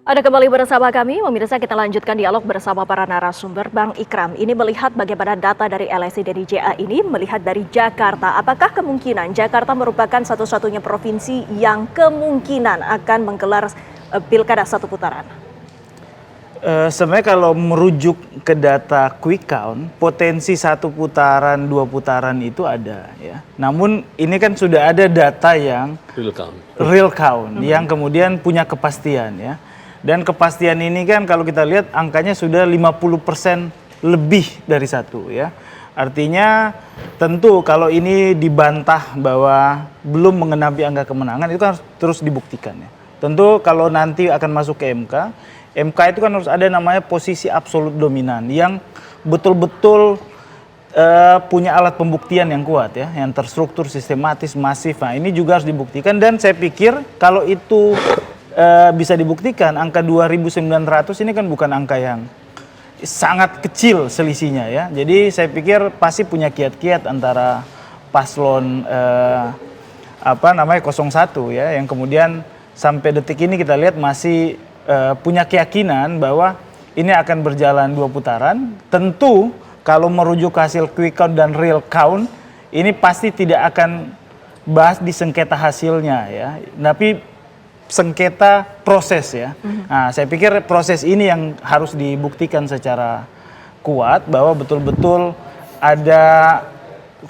Ada kembali bersama kami, pemirsa kita lanjutkan dialog bersama para narasumber. Bang Ikram, ini melihat bagaimana data dari LSI dan IJA ini, melihat dari Jakarta, apakah kemungkinan Jakarta merupakan satu-satunya provinsi yang kemungkinan akan menggelar pilkada satu putaran? Sebenarnya kalau merujuk ke data quick count, potensi satu putaran, dua putaran itu ada ya. Namun ini kan sudah ada data yang real count yang kemudian punya kepastian ya. Dan kepastian ini kan kalau kita lihat angkanya sudah 50% lebih dari satu ya. Artinya tentu kalau ini dibantah bahwa belum mengenapi angka kemenangan itu kan harus terus dibuktikan ya. Tentu kalau nanti akan masuk ke MK itu kan harus ada namanya posisi absolut dominan yang betul-betul punya alat pembuktian yang kuat ya, yang terstruktur, sistematis, masif. Nah ini juga harus dibuktikan dan saya pikir kalau itu bisa dibuktikan, angka 2.900 ini kan bukan angka yang sangat kecil selisihnya ya. Jadi saya pikir pasti punya kiat-kiat antara paslon 01 ya, yang kemudian sampai detik ini kita lihat masih punya keyakinan bahwa ini akan berjalan dua putaran. Tentu kalau merujuk hasil quick count dan real count, ini pasti tidak akan bahas di sengketa hasilnya ya. Tapi sengketa proses ya. Nah, saya pikir proses ini yang harus dibuktikan secara kuat bahwa betul-betul ada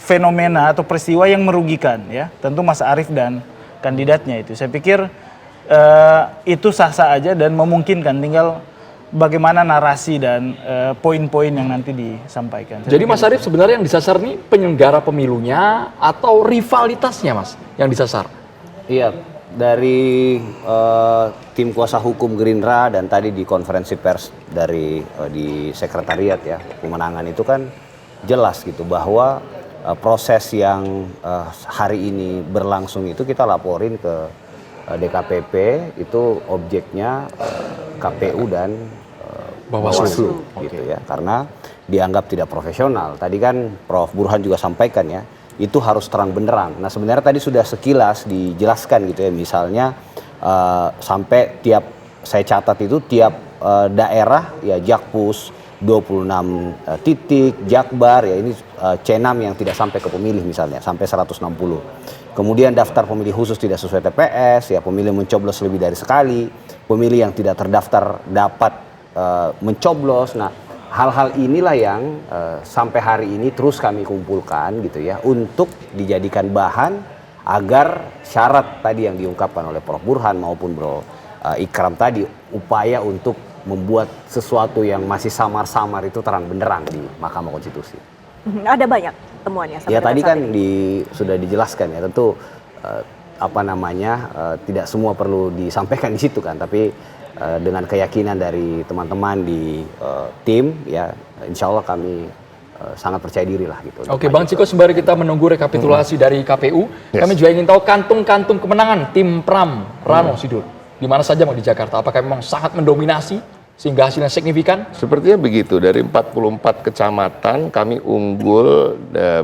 fenomena atau peristiwa yang merugikan ya. Tentu Mas Arief dan kandidatnya itu. Saya pikir itu sah-sah aja dan memungkinkan, tinggal bagaimana narasi dan poin-poin yang nanti disampaikan. Jadi Mas Arief sebenarnya yang disasar nih penyelenggara pemilunya atau rivalitasnya Mas yang disasar? Iya, dari tim kuasa hukum Gerindra dan tadi di konferensi pers dari di sekretariat ya pemenangan itu kan jelas gitu bahwa proses yang hari ini berlangsung itu kita laporin ke DKPP, itu objeknya KPU dan Bawaslu gitu ya, karena dianggap tidak profesional. Tadi kan Prof. Burhan juga sampaikan ya, itu harus terang benderang. Nah sebenarnya tadi sudah sekilas dijelaskan gitu ya, misalnya sampai saya catat itu tiap daerah ya Jakpus 26 titik, Jakbar ya ini C6 yang tidak sampai ke pemilih misalnya sampai 160. Kemudian daftar pemilih khusus tidak sesuai TPS ya, pemilih mencoblos lebih dari sekali, pemilih yang tidak terdaftar dapat mencoblos. Nah hal-hal inilah yang sampai hari ini terus kami kumpulkan gitu ya untuk dijadikan bahan agar syarat tadi yang diungkapkan oleh Prof. Burhan maupun Bro Ikram tadi, upaya untuk membuat sesuatu yang masih samar-samar itu terang benderang di Mahkamah Konstitusi. Ada banyak temuannya. Ya tadi kan sudah dijelaskan ya, tentu tidak semua perlu disampaikan di situ kan, tapi dengan keyakinan dari teman-teman di tim ya insya Allah kami sangat percaya diri lah gitu. Oke Bang Ciko, sembari kita menunggu rekapitulasi dari KPU, kami juga ingin tahu kantung-kantung kemenangan tim Pram Rano Sidur di mana saja Bang di Jakarta, apakah memang sangat mendominasi sehingga hasilnya signifikan? Sepertinya begitu, dari 44 kecamatan kami unggul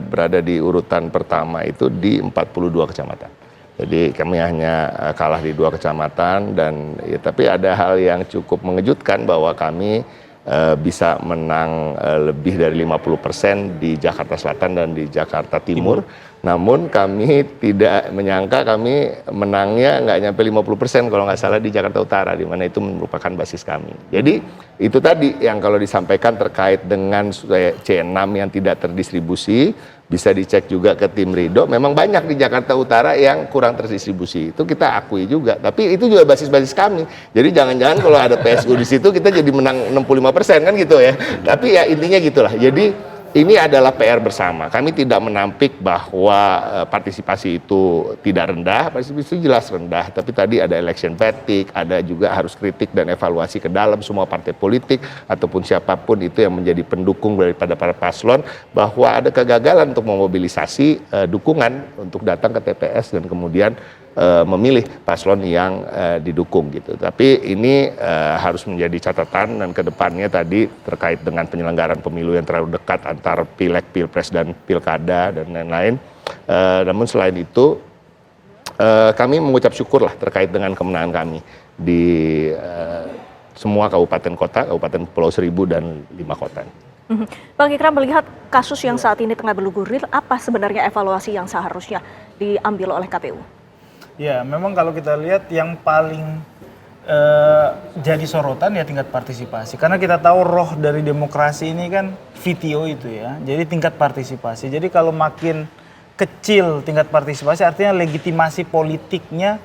berada di urutan pertama itu di 42 kecamatan. Jadi kami hanya kalah di 2 kecamatan dan ya, tapi ada hal yang cukup mengejutkan bahwa kami bisa menang lebih dari 50% di Jakarta Selatan dan di Jakarta Timur. Namun kami tidak menyangka kami menangnya nggak nyampe 50% kalau nggak salah di Jakarta Utara, di mana itu merupakan basis kami. Jadi itu tadi yang kalau disampaikan terkait dengan C6 yang tidak terdistribusi, bisa dicek juga ke tim Ridho, memang banyak di Jakarta Utara yang kurang terdistribusi, itu kita akui juga, tapi itu juga basis-basis kami. Jadi jangan-jangan kalau ada PSU di situ kita jadi menang 65% kan gitu ya. Tapi ya intinya gitulah. Jadi ini adalah PR bersama. Kami tidak menampik bahwa partisipasi itu tidak rendah, partisipasi itu jelas rendah. Tapi tadi ada election fatigue, ada juga harus kritik dan evaluasi ke dalam semua partai politik ataupun siapapun itu yang menjadi pendukung daripada para paslon, bahwa ada kegagalan untuk memobilisasi dukungan untuk datang ke TPS dan kemudian memilih paslon yang didukung gitu. Tapi ini harus menjadi catatan dan kedepannya tadi terkait dengan penyelenggaraan pemilu yang terlalu dekat antara pileg, pilpres dan pilkada dan lain-lain. Namun selain itu kami mengucap syukur lah terkait dengan kemenangan kami di semua kabupaten kota, kabupaten Pulau Seribu dan 5 kota. Bang Ikram, melihat kasus yang saat ini tengah bergulir, apa sebenarnya evaluasi yang seharusnya diambil oleh KPU? Ya, memang kalau kita lihat yang paling jadi sorotan ya tingkat partisipasi. Karena kita tahu roh dari demokrasi ini kan VTO itu ya, jadi tingkat partisipasi. Jadi kalau makin kecil tingkat partisipasi artinya legitimasi politiknya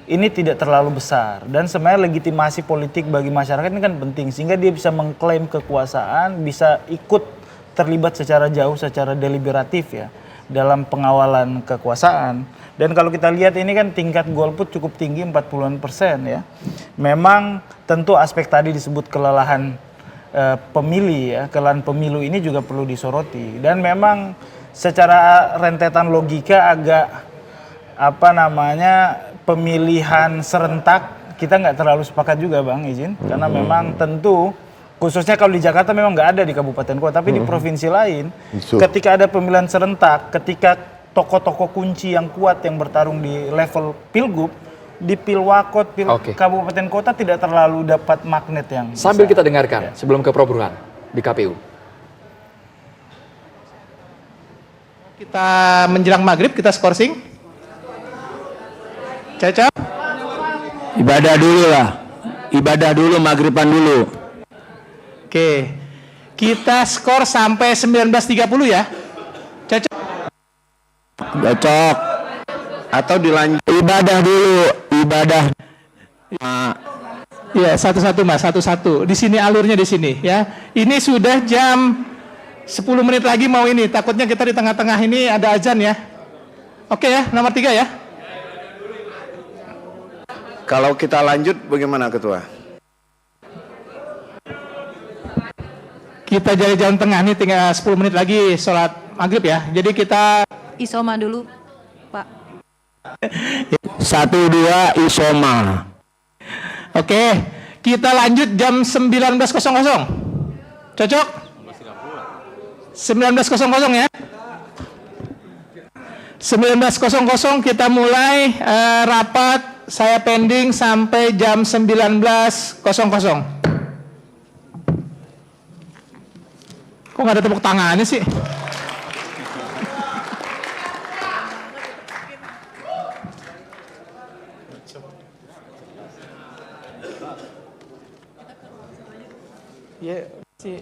ini tidak terlalu besar. Dan sebenarnya legitimasi politik bagi masyarakat ini kan penting sehingga dia bisa mengklaim kekuasaan, bisa ikut terlibat secara jauh, secara deliberatif ya dalam pengawalan kekuasaan. Dan kalau kita lihat ini kan tingkat golput cukup tinggi 40% ya. Memang tentu aspek tadi disebut kelelahan pemilih ya, kelelahan pemilu ini juga perlu disoroti. Dan memang secara rentetan logika agak pemilihan serentak kita nggak terlalu sepakat juga Bang, izin. Karena memang tentu khususnya kalau di Jakarta memang nggak ada di kabupaten kota, tapi di provinsi lain ketika ada pemilihan serentak, ketika tokoh-tokoh kunci yang kuat yang bertarung di level pilgub, di pilwakot, kabupaten kota tidak terlalu dapat magnet yang Sambil besar. kita dengarkan sebelum ke Prof. Burhan di KPU. Kita menjelang maghrib, kita skorsing. Cocok? Ibadah dulu lah. Ibadah dulu, maghriban dulu. Oke. Kita skor sampai 19.30 ya. Cocok? Cocok. Atau dilanjut. Ibadah dulu. Ibadah. Iya, satu-satu Mas, satu-satu. Di sini alurnya di sini ya. Ini sudah jam 10 menit lagi mau ini. Takutnya kita di tengah-tengah ini ada azan ya. Oke ya, nomor 3 ya. Kalau kita lanjut bagaimana Ketua? Kita jadi jalan tengah nih, tinggal 10 menit lagi sholat maghrib ya. Jadi kita Isoma dulu, Pak. 1, 2, isoma. Oke, kita lanjut jam 19.00. Cocok? 19.00 ya. 19.00 kita mulai rapat. Saya pending sampai jam 19.00. Kok nggak ada tepuk tangannya sih? Ya, sih.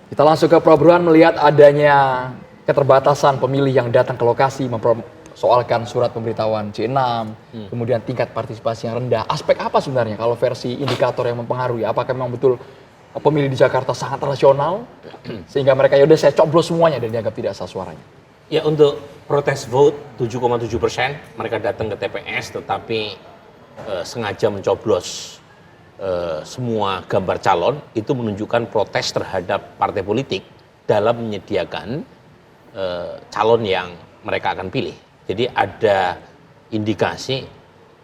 Kita langsung ke Prof. Burhan melihat adanya keterbatasan pemilih yang datang ke lokasi mempersoalkan surat pemberitahuan C6, kemudian tingkat partisipasi yang rendah. Aspek apa sebenarnya kalau versi indikator yang mempengaruhi? Apakah memang betul pemilih di Jakarta sangat rasional sehingga mereka yaudah saya coblos semuanya dan dianggap tidak sah suaranya? Ya, untuk protes vote 7,7% mereka datang ke TPS tetapi sengaja mencoblos semua gambar calon, itu menunjukkan protes terhadap partai politik dalam menyediakan calon yang mereka akan pilih. Jadi ada indikasi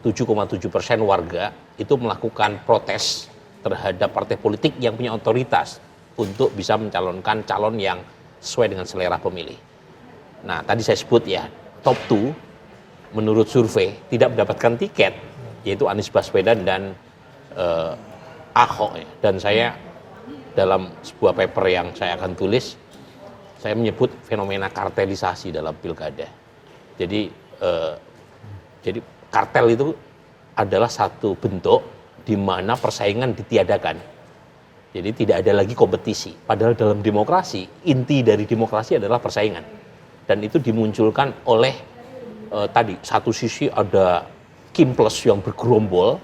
7,7% warga itu melakukan protes terhadap partai politik yang punya otoritas untuk bisa mencalonkan calon yang sesuai dengan selera pemilih. Nah, tadi saya sebut ya, top 2 menurut survei tidak mendapatkan tiket, yaitu Anies Baswedan dan Ahok ya. Dan saya dalam sebuah paper yang saya akan tulis, saya menyebut fenomena kartelisasi dalam pilkada. Jadi kartel itu adalah satu bentuk di mana persaingan ditiadakan. Jadi tidak ada lagi kompetisi. Padahal dalam demokrasi, inti dari demokrasi adalah persaingan. Dan itu dimunculkan oleh tadi, satu sisi ada Kimples yang bergerombol,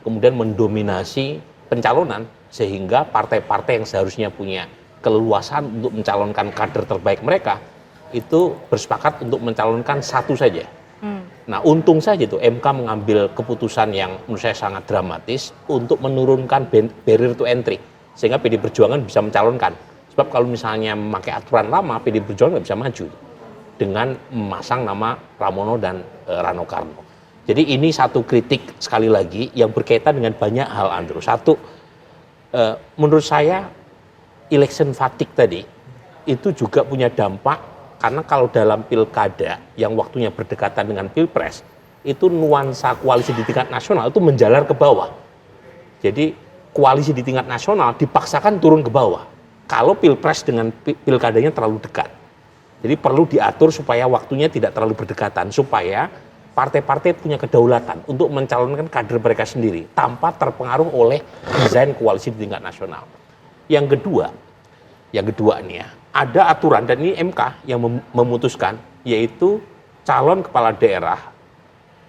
kemudian mendominasi pencalonan, sehingga partai-partai yang seharusnya punya keleluasan untuk mencalonkan kader terbaik mereka, itu bersepakat untuk mencalonkan satu saja. Nah, untung saja itu MK mengambil keputusan yang menurut saya sangat dramatis untuk menurunkan barrier to entry, sehingga PD Perjuangan bisa mencalonkan. Sebab kalau misalnya memakai aturan lama, PD Perjuangan nggak bisa maju. dengan memasang nama Pramono dan Rano Karno. Jadi ini satu kritik sekali lagi yang berkaitan dengan banyak hal, Andrew. Satu, menurut saya election fatigue tadi itu juga punya dampak, karena kalau dalam pilkada yang waktunya berdekatan dengan pilpres, itu nuansa koalisi di tingkat nasional itu menjalar ke bawah. Jadi koalisi di tingkat nasional dipaksakan turun ke bawah kalau pilpres dengan pilkadanya terlalu dekat. Jadi perlu diatur supaya waktunya tidak terlalu berdekatan, supaya partai-partai punya kedaulatan untuk mencalonkan kader mereka sendiri tanpa terpengaruh oleh desain koalisi di tingkat nasional. Yang kedua nih ya, ada aturan, dan ini MK yang memutuskan, yaitu calon kepala daerah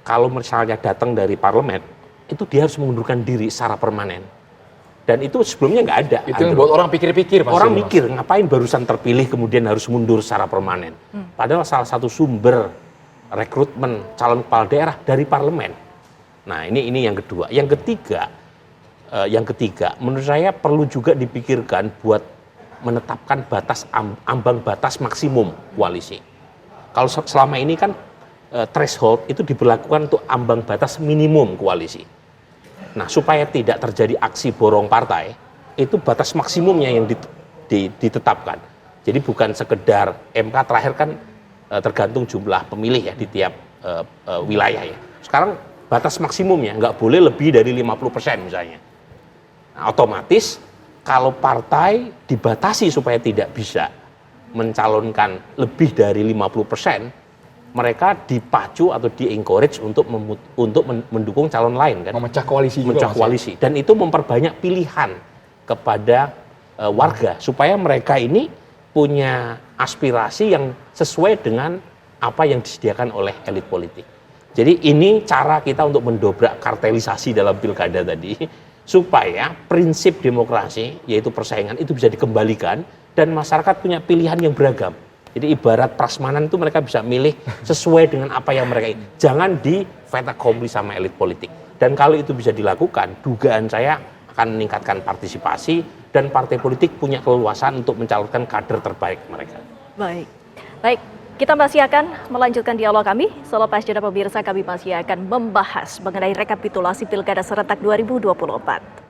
kalau misalnya datang dari parlemen, itu dia harus mengundurkan diri secara permanen. Dan itu sebelumnya nggak ada. Itu yang buat orang pikir-pikir. Orang mikir, ngapain barusan terpilih kemudian harus mundur secara permanen. Padahal salah satu sumber rekrutmen calon kepala daerah dari parlemen. Nah ini yang kedua. Yang ketiga, menurut saya perlu juga dipikirkan buat menetapkan ambang batas maksimum koalisi. Kalau selama ini kan threshold itu diberlakukan untuk ambang batas minimum koalisi. Nah, supaya tidak terjadi aksi borong partai, itu batas maksimumnya yang ditetapkan. Jadi bukan sekedar MK terakhir kan tergantung jumlah pemilih ya di tiap wilayah ya. Sekarang batas maksimumnya nggak boleh lebih dari 50% misalnya. Nah, otomatis kalau partai dibatasi supaya tidak bisa mencalonkan lebih dari 50%, mereka dipacu atau di-encourage untuk mendukung calon lain kan. Memecah koalisi juga. Memecah koalisi. Dan itu memperbanyak pilihan kepada warga supaya mereka ini punya aspirasi yang sesuai dengan apa yang disediakan oleh elit politik. Jadi ini cara kita untuk mendobrak kartelisasi dalam pilkada tadi, supaya prinsip demokrasi yaitu persaingan itu bisa dikembalikan dan masyarakat punya pilihan yang beragam. Jadi ibarat prasmanan itu mereka bisa milih sesuai dengan apa yang mereka ingin. Jangan di fait accompli sama elit politik. Dan kalau itu bisa dilakukan, dugaan saya akan meningkatkan partisipasi dan partai politik punya keleluasan untuk mencalonkan kader terbaik mereka. Baik. Kita masih akan melanjutkan dialog kami. Selepas jeda pemirsa, kami masih akan membahas mengenai rekapitulasi Pilkada serentak 2024.